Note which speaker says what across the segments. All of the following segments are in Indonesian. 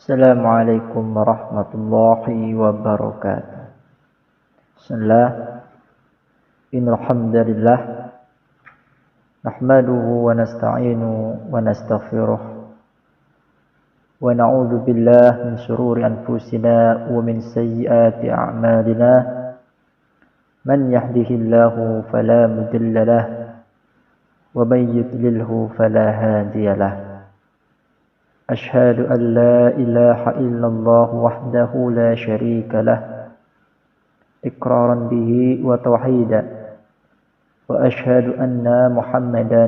Speaker 1: Assalamualaikum warahmatullahi wabarakatuh. Bismillah. Innal hamdalillah nahmaduhu wa nasta'inu wa nastaghfiruh wa na'udzu billahi min shururi anfusina wa min sayyiati a'malina. Man yahdihillahu fala mudilla lahu wa man yudlilhu fala hadiya lahu. أشهد أن لا إله إلا الله وحده لا شريك له إقرارا به وتوحيدا وأشهد أن محمدا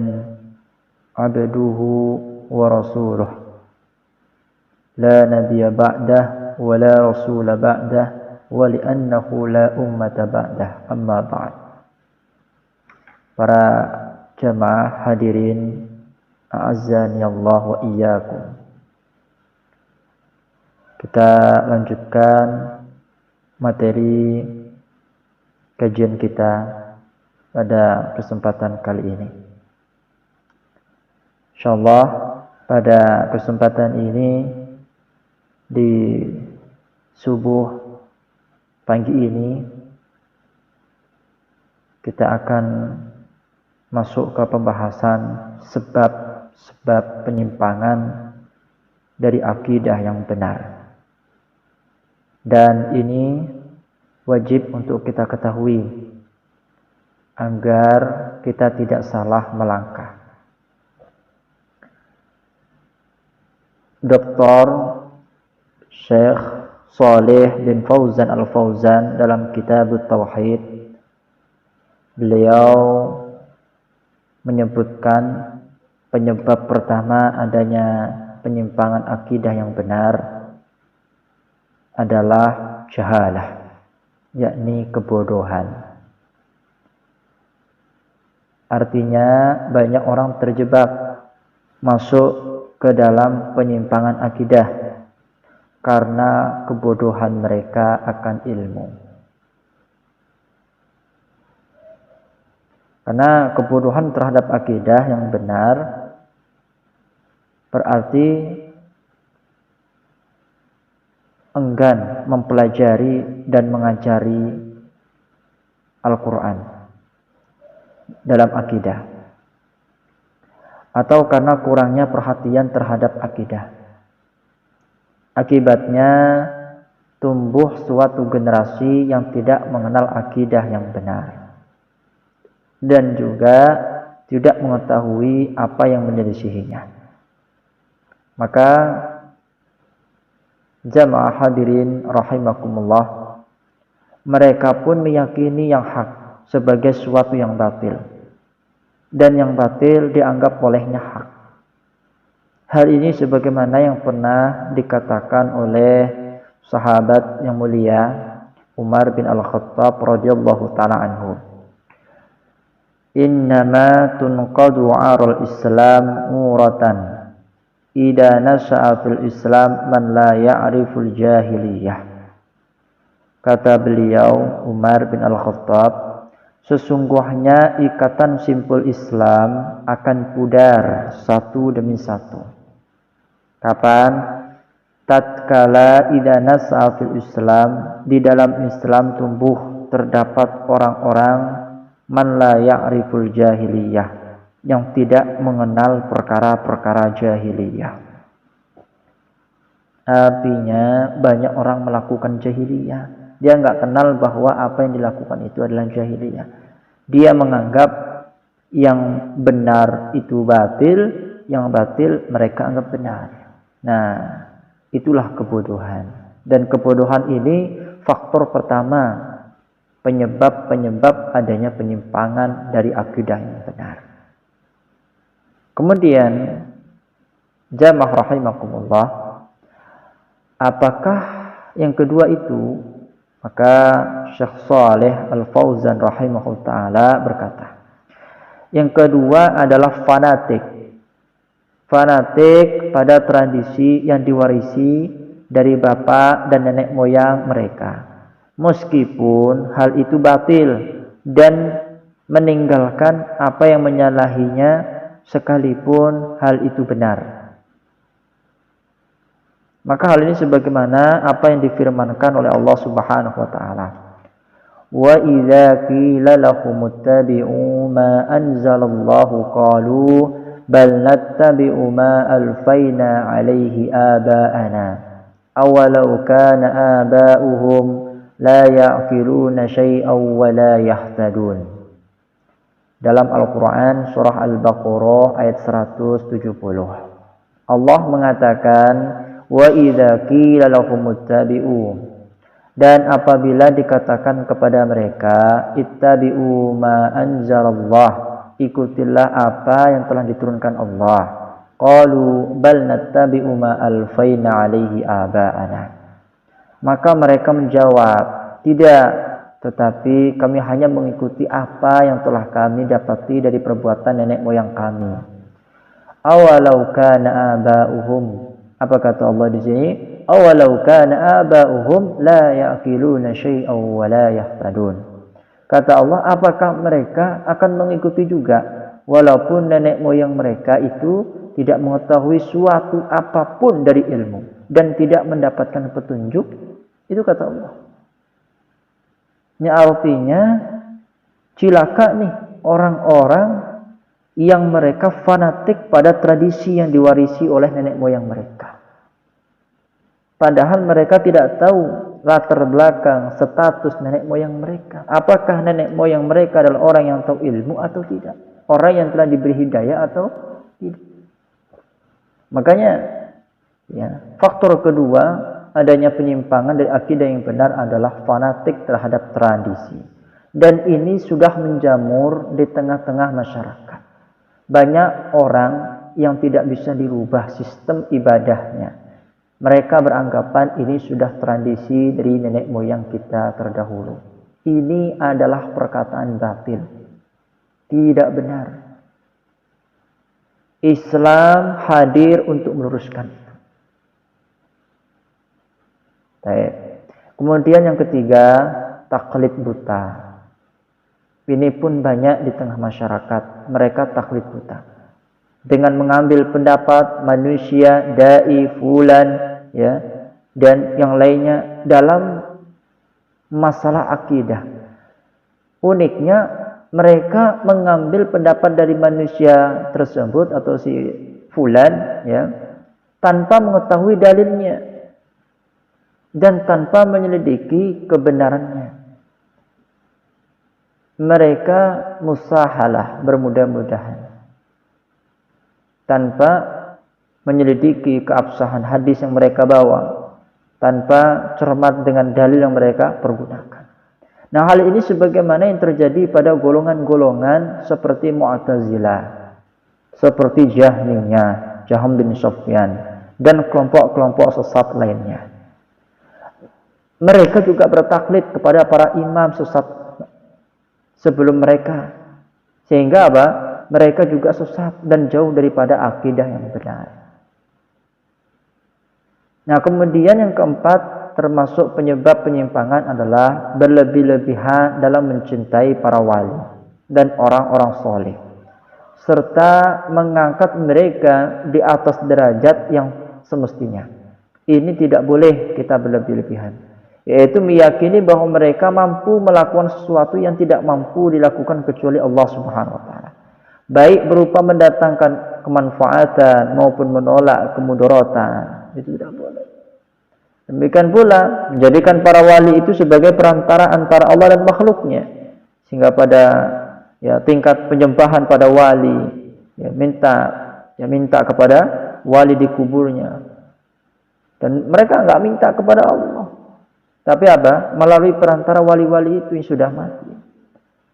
Speaker 1: عبده ورسوله لا نبي بعده ولا رسول بعده ولأنه لا أمة بعده أما بعد. Para jamaah hadirin a'azzani Allah wa iyyakum. Kita lanjutkan materi kajian kita pada kesempatan kali ini. Insyaallah pada kesempatan ini di subuh pagi ini kita akan masuk ke pembahasan sebab-sebab penyimpangan dari akidah yang benar. Dan ini wajib untuk kita ketahui agar kita tidak salah melangkah. Dr. Syekh Shalih bin Fauzan Al-Fauzan dalam kitab Tauhid, beliau menyebutkan penyebab pertama adanya penyimpangan akidah yang benar adalah jahalah, yakni kebodohan. Artinya banyak orang terjebak masuk ke dalam penyimpangan akidah karena kebodohan mereka akan ilmu. Karena kebodohan terhadap akidah yang benar berarti enggan mempelajari dan mengajari Al-Quran dalam akidah, atau karena kurangnya perhatian terhadap akidah. Akibatnya tumbuh suatu generasi yang tidak mengenal akidah yang benar dan juga tidak mengetahui apa yang menyelisihinya. Maka jamaah hadirin rahimakumullah, mereka pun meyakini yang hak sebagai sesuatu yang batil, dan yang batil dianggap olehnya hak. Hal ini sebagaimana yang pernah dikatakan oleh sahabat yang mulia Umar bin Al-Khattab radhiyallahu ta'ala anhu, innama tunqadu 'aral islam muratan idza nasha'a fil Islam man la ya'riful jahiliyah. Kata beliau Umar bin Al-Khattab, sesungguhnya ikatan simpul Islam akan pudar satu demi satu. Kapan? Tatkala idza nasha'a fil Islam, di dalam Islam tumbuh terdapat orang-orang man la ya'riful jahiliyah, yang tidak mengenal perkara-perkara jahiliyah. Artinya banyak orang melakukan jahiliyah, dia nggak kenal bahwa apa yang dilakukan itu adalah jahiliyah. Dia menganggap yang benar itu batil, yang batil mereka anggap benar. Nah, itulah kebodohan. Dan kebodohan ini faktor pertama penyebab adanya penyimpangan dari akidah yang benar. Kemudian jamaah rahimakumullah, apakah yang kedua itu? Maka Syekh Shalih Al-Fauzan rahimahullah ta'ala berkata, yang kedua adalah fanatik. Fanatik pada tradisi yang diwarisi dari bapak dan nenek moyang mereka, meskipun hal itu batil, dan meninggalkan apa yang menyalahinya sekalipun hal itu benar. Maka hal ini sebagaimana apa yang difirmankan oleh Allah Subhanahu wa taala. Wa idza qila lahum ittabi'u ma anzalallahu qalu bal nattabi'u ma alfayna 'alaihi aba'ana awalau kana aba'uhum la ya'qiluna syai'aw wa la yahtadun. Dalam Al-Qur'an surah Al-Baqarah ayat 170. Allah mengatakan wa idza qila lahum ittabi'u, dan apabila dikatakan kepada mereka ittabi'u ma anzalallah, ikutilah apa yang telah diturunkan Allah, qalu bal nattabi'u ma alfayna 'alaihi aba'ana, maka mereka menjawab, tidak, tetapi kami hanya mengikuti apa yang telah kami dapati dari perbuatan nenek moyang kami. Awalau kana aba'uhum, apa kata Allah di sini? Awalau kana aba'uhum la ya'qiluna syai'aw wa la yahtadun. Kata Allah, apakah mereka akan mengikuti juga walaupun nenek moyang mereka itu tidak mengetahui suatu apapun dari ilmu dan tidak mendapatkan petunjuk? Itu kata Allah. Ini artinya cilaka nih orang-orang yang mereka fanatik pada tradisi yang diwarisi oleh nenek moyang mereka. Padahal mereka tidak tahu latar belakang, status nenek moyang mereka. Apakah nenek moyang mereka adalah orang yang tahu ilmu atau tidak? Orang yang telah diberi hidayah atau tidak? Makanya, ya, faktor kedua adanya penyimpangan dari akidah yang benar adalah fanatik terhadap tradisi. Dan ini sudah menjamur di tengah-tengah masyarakat. Banyak orang yang tidak bisa dirubah sistem ibadahnya. Mereka beranggapan ini sudah tradisi dari nenek moyang kita terdahulu. Ini adalah perkataan batil. Tidak benar. Islam hadir untuk meluruskan itu. Baik. Kemudian yang ketiga, taklid buta. Ini pun banyak di tengah masyarakat. Mereka taklid buta. Dengan mengambil pendapat manusia, dai, fulan, ya, dan yang lainnya dalam masalah akidah. Uniknya, mereka mengambil pendapat dari manusia tersebut atau si fulan, ya, tanpa mengetahui dalilnya dan tanpa menyelidiki kebenarannya. Mereka musahalah, bermudah-mudahan, tanpa menyelidiki keabsahan hadis yang mereka bawa, tanpa cermat dengan dalil yang mereka pergunakan. Nah, hal ini sebagaimana yang terjadi pada golongan-golongan seperti Mu'tazilah, seperti Jahmiyah, Jahm bin Sufyan, dan kelompok-kelompok sesat lainnya. Mereka juga bertaklid kepada para imam sesat sebelum mereka, sehingga apa? Mereka juga sesat dan jauh daripada akidah yang benar. Nah, kemudian yang keempat, termasuk penyebab penyimpangan adalah berlebih-lebihan dalam mencintai para wali dan orang-orang soleh, serta mengangkat mereka di atas derajat yang semestinya. Ini tidak boleh kita berlebih-lebihan, yaitu meyakini bahwa mereka mampu melakukan sesuatu yang tidak mampu dilakukan kecuali Allah Subhanahu wa taala. Baik berupa mendatangkan kemanfaatan maupun menolak kemudaratan. Itu tidak boleh. Demikian pula menjadikan para wali itu sebagai perantara antara Allah dan makhluknya, sehingga pada tingkat penyembahan pada wali, minta kepada wali di kuburnya, dan mereka enggak minta kepada Allah, tapi apa? Melalui perantara wali-wali itu yang sudah mati.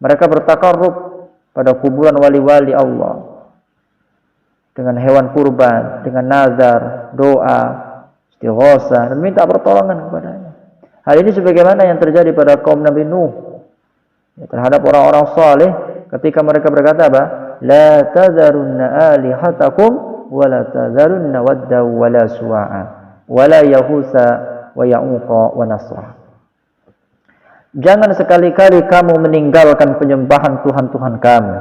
Speaker 1: Mereka bertakarrub pada kuburan wali-wali Allah dengan hewan kurban, dengan nazar, doa, istighosah, dan minta pertolongan kepadanya. Hal ini sebagaimana yang terjadi pada kaum Nabi Nuh terhadap orang-orang saleh ketika mereka berkata apa? La tadharunna alihatakum wa la tadharunna wadda wa la suwa'a wa la yahusa wa ya'uqa wa nasra. Jangan sekali-kali kamu meninggalkan penyembahan Tuhan-Tuhan kamu,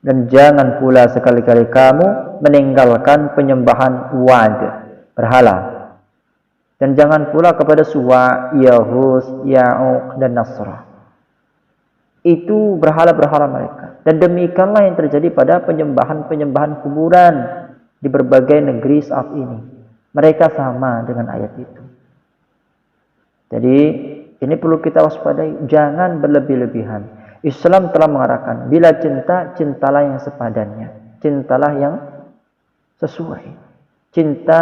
Speaker 1: dan jangan pula sekali-kali kamu meninggalkan penyembahan Wad, berhala. Dan jangan pula kepada Suwa, Yahus, Ya'uq, dan Nasrah. Itu berhala-berhala mereka. Dan demikianlah yang terjadi pada penyembahan-penyembahan kuburan di berbagai negeri saat ini. Mereka sama dengan ayat itu. Jadi ini perlu kita waspadai, jangan berlebih-lebihan. Islam telah mengarahkan, bila cinta, cintalah yang sepadannya. Cintalah yang sesuai. Cinta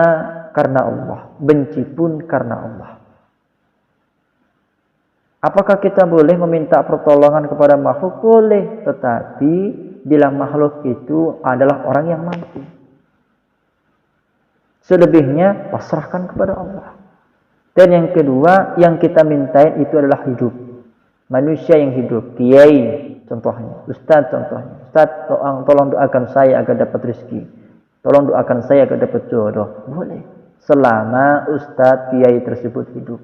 Speaker 1: karena Allah, benci pun karena Allah. Apakah kita boleh meminta pertolongan kepada makhluk? Boleh, tetapi bila makhluk itu adalah orang yang mampu. Selebihnya pasrahkan kepada Allah. Dan yang kedua, yang kita mintain itu adalah hidup. Manusia yang hidup, kiai contohnya, ustaz contohnya. Ustaz, tolong doakan saya agar dapat rezeki. Tolong doakan saya agar dapat jodoh. Boleh, selama ustaz kiai tersebut hidup.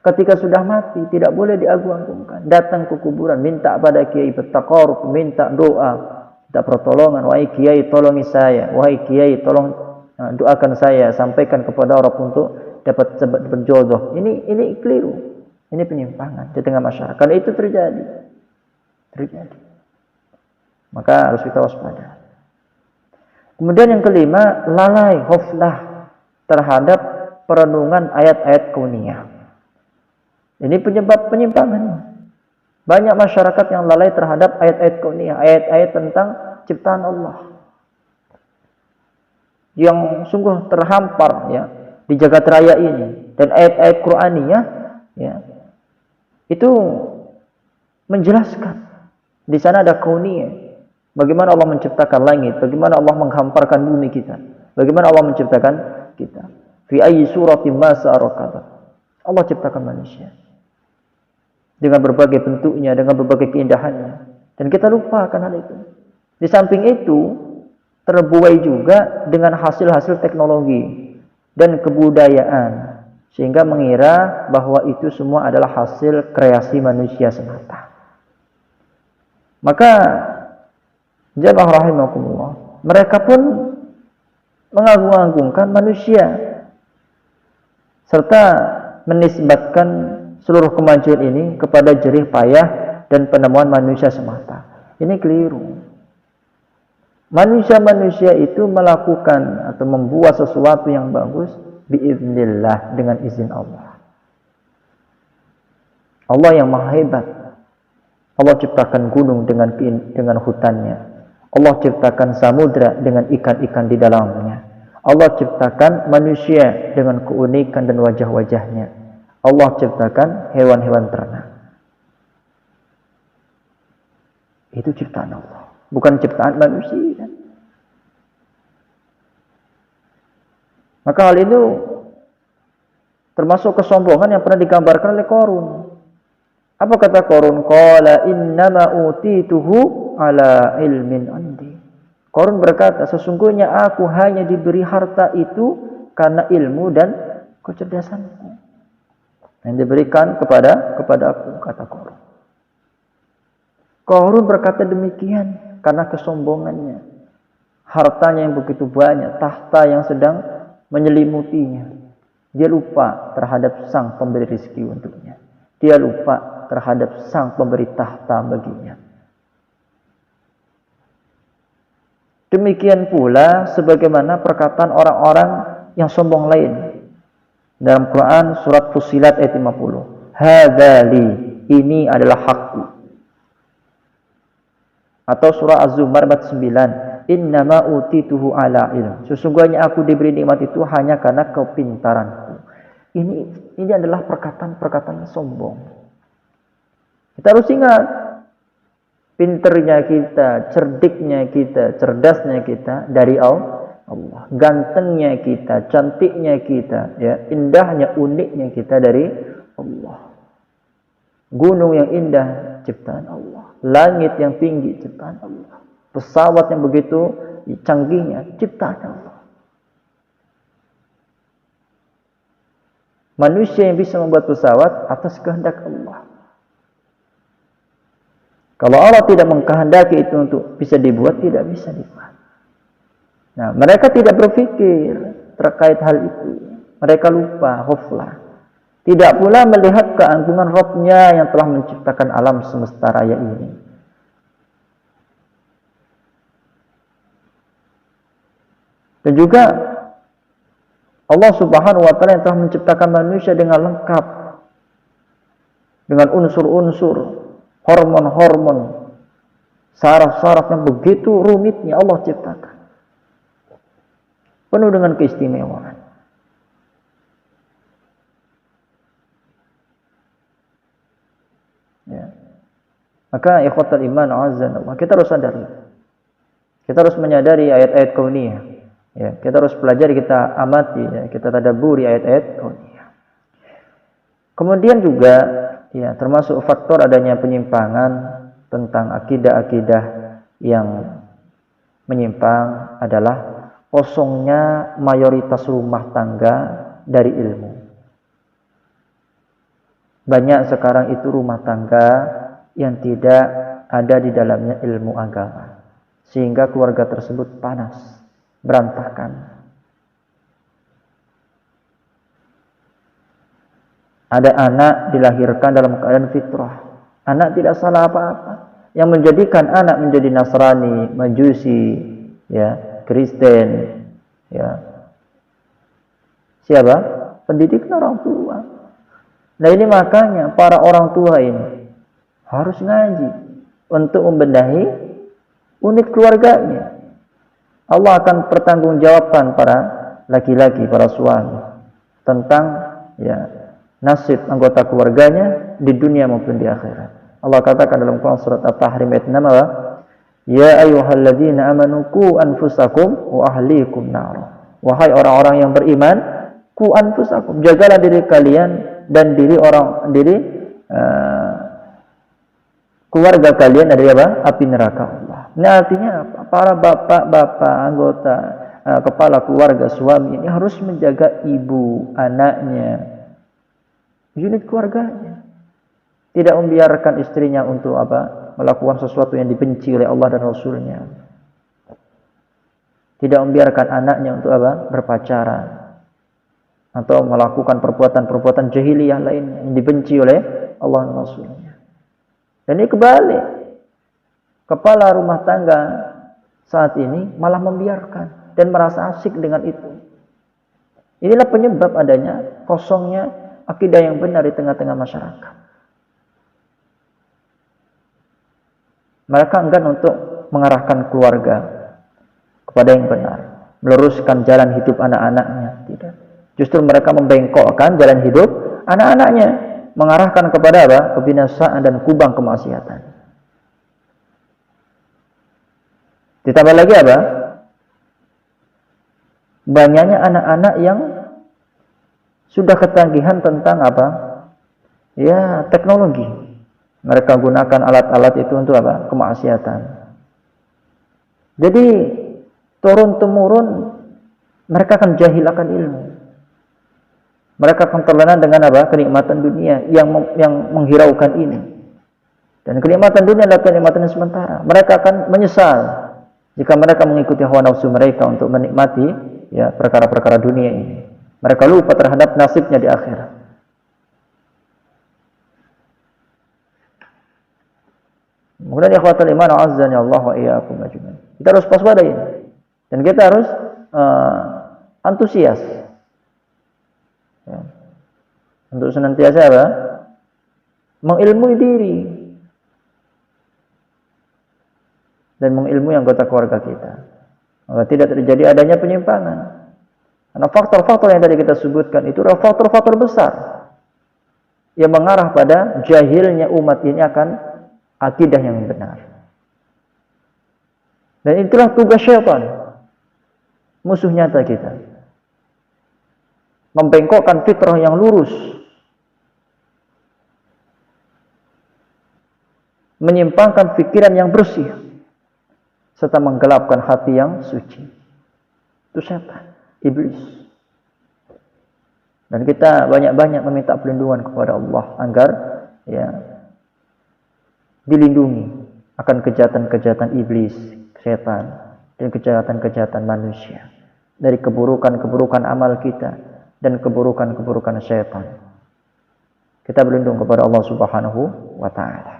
Speaker 1: Ketika sudah mati, tidak boleh diagung-agungkan. Datang ke kuburan, minta pada kiai bertaqarrub, minta doa, minta pertolongan. Wahai kiai, tolongi saya. Wahai kiai, tolong doakan saya. Sampaikan kepada orang untuk dapat berjodoh. Ini keliru. Ini penyimpangan di tengah masyarakat. Karena itu terjadi. Maka harus kita waspada. Kemudian yang kelima, lalai, hoflah terhadap perenungan ayat-ayat kauniyah. Ini penyebab penyimpangan. Banyak masyarakat yang lalai terhadap ayat-ayat kauniyah, ayat-ayat tentang ciptaan Allah. Yang sungguh terhampar ya di jagat raya ini. Dan ayat-ayat Qur'aniyah ya, itu menjelaskan. Di sana ada kauniyah. Bagaimana Allah menciptakan langit, bagaimana Allah menghamparkan bumi kita, bagaimana Allah menciptakan kita. Fi ayyi suratin ma sa'arakabat. Allah ciptakan manusia dengan berbagai bentuknya, dengan berbagai keindahannya, dan kita lupakan hal itu. Di samping itu terbuai juga dengan hasil-hasil teknologi dan kebudayaan, sehingga mengira bahwa itu semua adalah hasil kreasi manusia semata. Maka jamaah rahimakumullah, mereka pun mengagung-agungkan manusia serta menisbatkan seluruh kemajuan ini kepada jerih payah dan penemuan manusia semata. Ini keliru. Manusia-manusia itu melakukan atau membuat sesuatu yang bagus biiznillah, dengan izin Allah. Allah yang maha hebat. Allah ciptakan gunung dengan hutannya. Allah ciptakan samudra dengan ikan-ikan di dalamnya. Allah ciptakan manusia dengan keunikan dan wajah-wajahnya. Allah ciptakan hewan-hewan ternak. Itu ciptaan Allah, bukan ciptaan manusia. Maka hal itu termasuk kesombongan yang pernah digambarkan oleh Qarun. Apa kata Qarun? Qala innama utituhu ala ilmin indi. Qarun berkata, sesungguhnya aku hanya diberi harta itu karena ilmu dan kecerdasanku yang diberikan kepada aku, kata Qarun. Qarun berkata demikian karena kesombongannya. Hartanya yang begitu banyak, tahta yang sedang menyelimutinya. Dia lupa terhadap sang pemberi rezeki untuknya. Dia lupa terhadap sang pemberi tahta baginya. Demikian pula sebagaimana perkataan orang-orang yang sombong lain. Dalam Quran surat Fussilat ayat 50. Hadzali, ini adalah hakku. Atau surah Az-Zumar ayat 9. Innama utituhu ala ilm. Sesungguhnya aku diberi nikmat itu hanya karena kepintaranku. Ini adalah perkataan sombong. Kita harus ingat, pinternya kita, cerdiknya kita, cerdasnya kita dari Allah. Gantengnya kita, cantiknya kita, ya, indahnya, uniknya kita dari Allah. Gunung yang indah ciptaan Allah. Langit yang tinggi ciptaan Allah. Pesawat yang begitu canggihnya ciptaan Allah. Manusia yang bisa membuat pesawat atas kehendak Allah. Kalau Allah tidak mengkehendaki itu untuk bisa dibuat, tidak bisa dibuat. Nah, mereka tidak berpikir terkait hal itu. Mereka lupa, ghaflah. Tidak pula melihat keagungan Rabb-Nya yang telah menciptakan alam semesta raya ini. Dan juga Allah Subhanahu wa taala yang telah menciptakan manusia dengan lengkap, dengan unsur-unsur, hormon-hormon, saraf-saraf yang begitu rumitnya Allah ciptakan, penuh dengan keistimewaan. Ya. Maka ikhwatul iman azza, kita harus sadari, kita harus menyadari ayat-ayat kauniyah. Ya, kita harus pelajari, kita amati, ya, kita tadabburi ayat-ayat kauniyah. Kemudian juga, ya, termasuk faktor adanya penyimpangan tentang akidah-akidah yang menyimpang adalah kosongnya mayoritas rumah tangga dari ilmu. Banyak sekarang itu rumah tangga yang tidak ada di dalamnya ilmu agama, sehingga keluarga tersebut panas, berantakan. Ada anak dilahirkan dalam keadaan fitrah, anak tidak salah apa-apa. Yang menjadikan anak menjadi Nasrani, Majusi, ya, Kristen, ya, siapa? Pendidikan orang tua. Nah ini makanya para orang tua ini harus ngaji untuk membenahi unit keluarganya. Allah akan pertanggungjawabkan para laki-laki, para suami tentang, ya, nasib anggota keluarganya di dunia maupun di akhirat. Allah katakan dalam Quran surat At-Tahrim ayat 6, ya ayyuhalladzina amanu qu anfusakum wa ahlikum nar. Wahai orang-orang yang beriman, qu anfusakum, jagalah diri kalian dan diri keluarga kalian dari apa? Api neraka Allah. Ini artinya apa? Para bapak-bapak anggota kepala keluarga suami ini harus menjaga ibu, anaknya, unit keluarganya. Tidak membiarkan istrinya untuk apa? Melakukan sesuatu yang dibenci oleh Allah dan Rasulnya. Tidak membiarkan anaknya untuk apa? Berpacaran atau melakukan perbuatan-perbuatan jahiliyah lainnya yang dibenci oleh Allah dan Rasulnya. Dan ini kebalik. Kepala rumah tangga saat ini malah membiarkan dan merasa asik dengan itu. Inilah penyebab adanya kosongnya akidah yang benar di tengah-tengah masyarakat. Mereka enggan untuk mengarahkan keluarga kepada yang benar, meluruskan jalan hidup anak-anaknya. Tidak. Justru mereka membengkokkan jalan hidup anak-anaknya, mengarahkan kepada apa? Kebinasaan dan kubang kemaksiatan. Ditambah lagi apa? Banyaknya anak-anak yang sudah ketagihan tentang apa? Ya, teknologi. Mereka gunakan alat-alat itu untuk apa? Kemaksiatan. Jadi turun-temurun mereka akan jahil akan ilmu. Mereka akan terlena dengan apa? Kenikmatan dunia yang menghiraukan ini. Dan kenikmatan dunia adalah kenikmatan yang sementara. Mereka akan menyesal jika mereka mengikuti hawa nafsu mereka untuk menikmati, ya, perkara-perkara dunia ini. Mereka lupa terhadap nasibnya di akhirat. Kemudian ikhwatul iman azzani Allah wa iyyakum ajmain. Kita harus waspada ini. Dan kita harus antusias. Ya. Untuk senantiasa apa? Mengilmui diri dan mengilmui anggota keluarga kita. Maka tidak terjadi adanya penyimpangan. Karena faktor-faktor yang tadi kita sebutkan itu adalah faktor-faktor besar yang mengarah pada jahilnya umat ini akan akidah yang benar. Dan itulah tugas syaitan, musuh nyata kita, membengkokkan fitrah yang lurus, menyimpangkan pikiran yang bersih, serta menggelapkan hati yang suci. Itu syaitan, iblis. Dan kita banyak-banyak meminta perlindungan kepada Allah agar, ya, dilindungi akan kejahatan-kejahatan iblis, setan, dan kejahatan-kejahatan manusia, dari keburukan-keburukan amal kita, dan keburukan-keburukan syaitan. Kita berlindung kepada Allah Subhanahu wa taala.